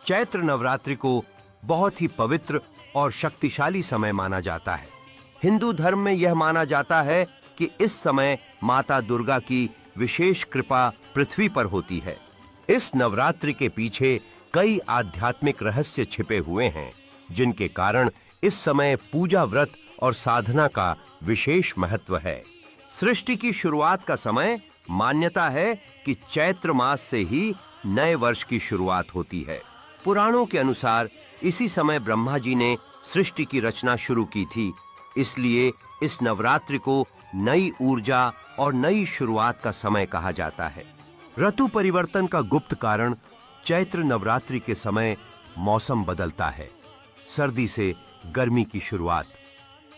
चैत्र नवरात्रि को बहुत ही पवित्र और शक्तिशाली समय माना जाता है। हिंदू धर्म में यह माना जाता है कि इस समय माता दुर्गा की विशेष कृपा पृथ्वी पर होती है। इस नवरात्रि के पीछे कई आध्यात्मिक रहस्य छिपे हुए हैं, जिनके कारण इस समय पूजा व्रत और साधना का विशेष महत्व है। सृष्टि की शुरुआत का समय मान्यता है कि चैत्र मास से ही नए वर्ष की शुरुआत होती है। पुराणों के अनुसार इसी समय ब्रह्मा जी ने सृष्टि की रचना शुरू की थी, इसलिए इस नवरात्रि को नई ऊर्जा और नई शुरुआत का समय कहा जाता है। ऋतु परिवर्तन का गुप्त कारण चैत्र नवरात्रि के समय मौसम बदलता है। सर्दी से गर्मी की शुरुआत।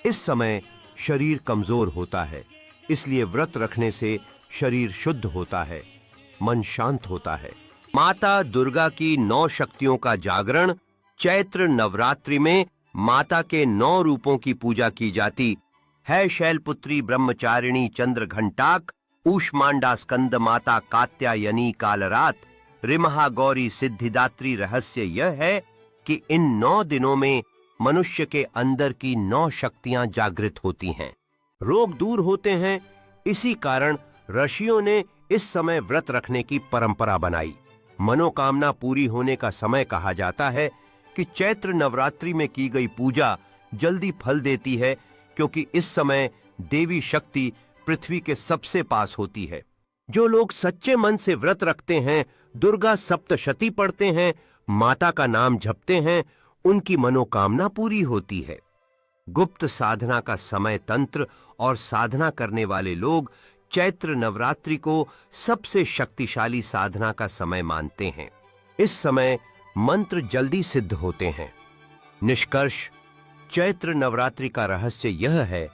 इस समय शरीर कमजोर होता है, इसलिए व्रत रखने से शरीर शुद्ध होता है, मन शांत होता है। माता दुर्गा की 9 शक्तियों का जागरण। चैत्र नवरात्रि में माता के 9 रूपों की पूजा की जाती है। शैलपुत्री ब्रह्मचारिणी चंद्र घंटाक, ऊष्मांडा स्कंद माता कात्यायनी कालरात, रिमहा गौरी सिद्धिदात्री। रहस्य यह है कि इन 9 दिनों में मनुष्य के अंदर की 9 शक्तियां जागृत होती हैं, रोग दूर होते हैं। इसी कारण ऋषियों ने इस समय व्रत रखने की परंपरा बनाई। मनोकामना पूरी होने का समय कहा जाता है कि चैत्र नवरात्रि में की गई पूजा जल्दी फल देती है, क्योंकि इस समय देवी शक्ति पृथ्वी के सबसे पास होती है। जो लोग सच्चे मन से व्रत रखते हैं, दुर्गा सप्तशती पढ़ते हैं, माता का नाम जपते हैं, उनकी मनोकामना पूरी होती है। गुप्त साधना का समय तंत्र और साधना करने वाले लोग चैत्र नवरात्रि को सबसे शक्तिशाली साधना का समय मानते हैं। इस समय मंत्र जल्दी सिद्ध होते हैं। निष्कर्ष, चैत्र नवरात्रि का रहस्य यह है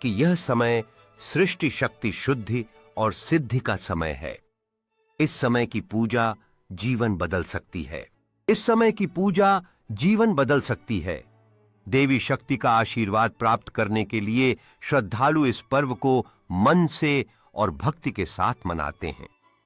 कि यह समय सृष्टि शक्ति शुद्धि और सिद्धि का समय है। इस समय की पूजा जीवन बदल सकती है। इस समय की पूजा जीवन बदल सकती है। देवी शक्ति का आशीर्वाद प्राप्त करने के लिए श्रद्धालु इस पर्व को मन से और भक्ति के साथ मनाते हैं।